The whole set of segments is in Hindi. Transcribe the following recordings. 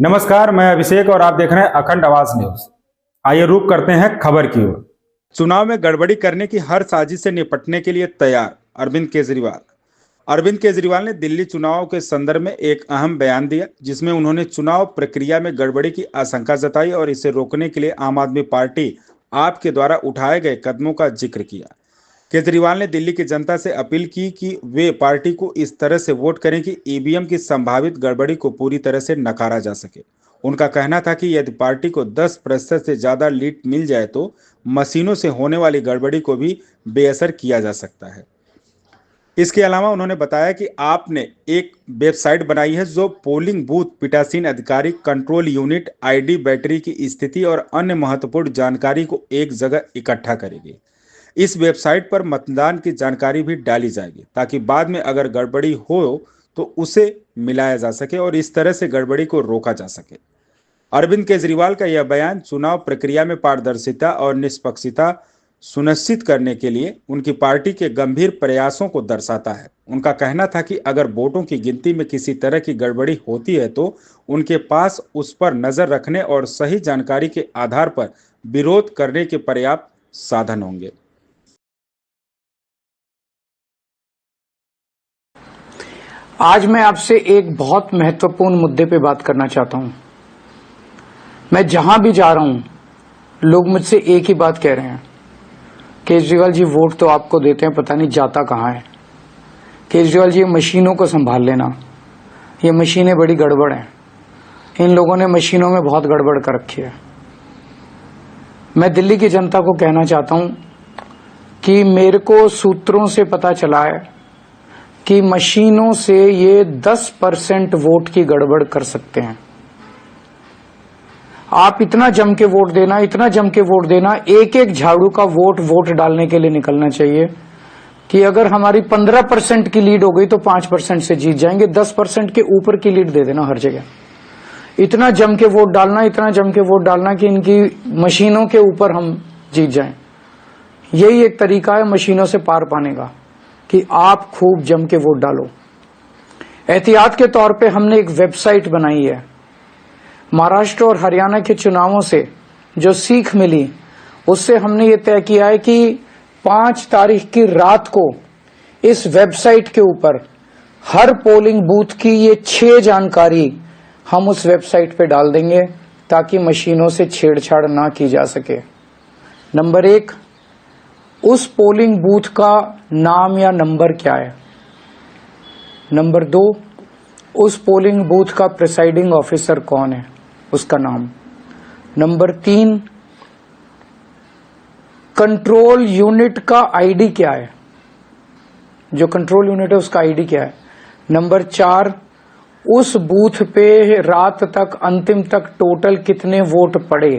नमस्कार, मैं अभिषेक और आप देख रहे हैं अखंड आवाज न्यूज। आइए रुक करते हैं खबर की ओर। चुनाव में गड़बड़ी करने की हर साजिश से निपटने के लिए तैयार अरविंद केजरीवाल। अरविंद केजरीवाल ने दिल्ली चुनाव के संदर्भ में एक अहम बयान दिया, जिसमें उन्होंने चुनाव प्रक्रिया में गड़बड़ी की आशंका जताई और इसे रोकने के लिए आम आदमी पार्टी आप के द्वारा उठाए गए कदमों का जिक्र किया। केजरीवाल ने दिल्ली की जनता से अपील की कि वे पार्टी को इस तरह से वोट करें कि ईवीएम की संभावित गड़बड़ी को पूरी तरह से नकारा जा सके। उनका कहना था कि यदि पार्टी को 10% से ज्यादा लीड मिल जाए तो मशीनों से होने वाली गड़बड़ी को भी बेअसर किया जा सकता है। इसके अलावा उन्होंने बताया कि आपने एक वेबसाइट बनाई है जो पोलिंग बूथ, पीठासीन अधिकारी, कंट्रोल यूनिट, आईडी, बैटरी की स्थिति और अन्य महत्वपूर्ण जानकारी को एक जगह इकट्ठा करेगी। इस वेबसाइट पर मतदान की जानकारी भी डाली जाएगी ताकि बाद में अगर गड़बड़ी हो तो उसे मिलाया जा सके और इस तरह से गड़बड़ी को रोका जा सके। अरविंद केजरीवाल का यह बयान चुनाव प्रक्रिया में पारदर्शिता और निष्पक्षता सुनिश्चित करने के लिए उनकी पार्टी के गंभीर प्रयासों को दर्शाता है। उनका कहना था कि अगर वोटों की गिनती में किसी तरह की गड़बड़ी होती है तो उनके पास उस पर नजर रखने और सही जानकारी के आधार पर विरोध करने के पर्याप्त साधन होंगे। आज मैं आपसे एक बहुत महत्वपूर्ण मुद्दे पे बात करना चाहता हूं। मैं जहां भी जा रहा हूं, लोग मुझसे एक ही बात कह रहे हैं, केजरीवाल जी वोट तो आपको देते हैं, पता नहीं जाता कहां है। केजरीवाल जी मशीनों को संभाल लेना, ये मशीनें बड़ी गड़बड़ हैं, इन लोगों ने मशीनों में बहुत गड़बड़ कर रखी है। मैं दिल्ली की जनता को कहना चाहता हूं कि मेरे को सूत्रों से पता चला है कि मशीनों से ये 10% वोट की गड़बड़ कर सकते हैं। आप इतना जम के वोट देना, इतना जम के वोट देना, एक एक झाड़ू का वोट डालने के लिए निकलना चाहिए कि अगर हमारी 15% की लीड हो गई तो 5% से जीत जाएंगे। 10% के ऊपर की लीड दे देना हर जगह। इतना जम के वोट डालना, इतना जम के वोट डालना कि इनकी मशीनों के ऊपर हम जीत जाएं। यही एक तरीका है मशीनों से पार पाने का कि आप खूब जम के वोट डालो। एहतियात के तौर पे हमने एक वेबसाइट बनाई है। महाराष्ट्र और हरियाणा के चुनावों से जो सीख मिली उससे हमने ये तय किया है कि 5 तारीख की रात को इस वेबसाइट के ऊपर हर पोलिंग बूथ की ये 6 जानकारी हम उस वेबसाइट पे डाल देंगे ताकि मशीनों से छेड़छाड़ ना की जा सके। नंबर 1, उस पोलिंग बूथ का नाम या नंबर क्या है। नंबर 2, उस पोलिंग बूथ का प्रिसाइडिंग ऑफिसर कौन है, उसका नाम। नंबर 3, कंट्रोल यूनिट का आईडी क्या है, जो कंट्रोल यूनिट है उसका आईडी क्या है। नंबर 4, उस बूथ पे रात तक, अंतिम तक टोटल कितने वोट पड़े।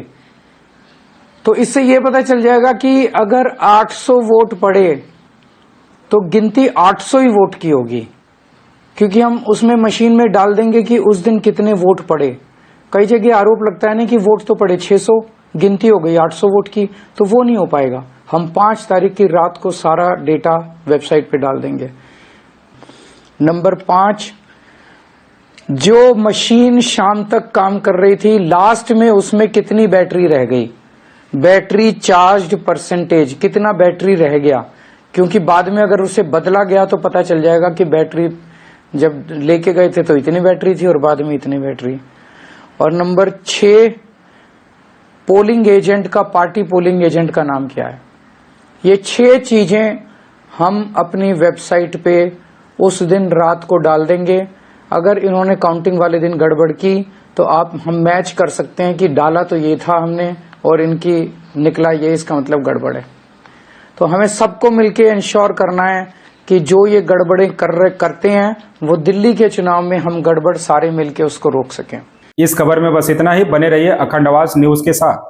तो इससे यह पता चल जाएगा कि अगर 800 वोट पड़े तो गिनती 800 ही वोट की होगी, क्योंकि हम उसमें मशीन में डाल देंगे कि उस दिन कितने वोट पड़े। कई जगह आरोप लगता है ना कि वोट तो पड़े 600, गिनती हो गई 800 वोट की, तो वो नहीं हो पाएगा। हम 5 तारीख की रात को सारा डेटा वेबसाइट पे डाल देंगे। नंबर 5, जो मशीन शाम तक काम कर रही थी, लास्ट में उसमें कितनी बैटरी रह गई, बैटरी चार्ज परसेंटेज, कितना बैटरी रह गया, क्योंकि बाद में अगर उसे बदला गया तो पता चल जाएगा कि बैटरी जब लेके गए थे तो इतनी बैटरी थी और बाद में इतनी बैटरी। और नंबर 6, पोलिंग एजेंट का, पार्टी पोलिंग एजेंट का नाम क्या है। ये 6 चीजें हम अपनी वेबसाइट पे उस दिन रात को डाल देंगे। अगर इन्होंने काउंटिंग वाले दिन गड़बड़ की तो हम मैच कर सकते हैं कि डाला तो ये था हमने और इनकी निकला ये, इसका मतलब गड़बड़ है। तो हमें सबको मिलके इंश्योर करना है कि जो ये गड़बड़े करते हैं वो दिल्ली के चुनाव में हम गड़बड़ सारे मिलके उसको रोक सकें। इस खबर में बस इतना ही। बने रहिए अखंड आवाज न्यूज के साथ।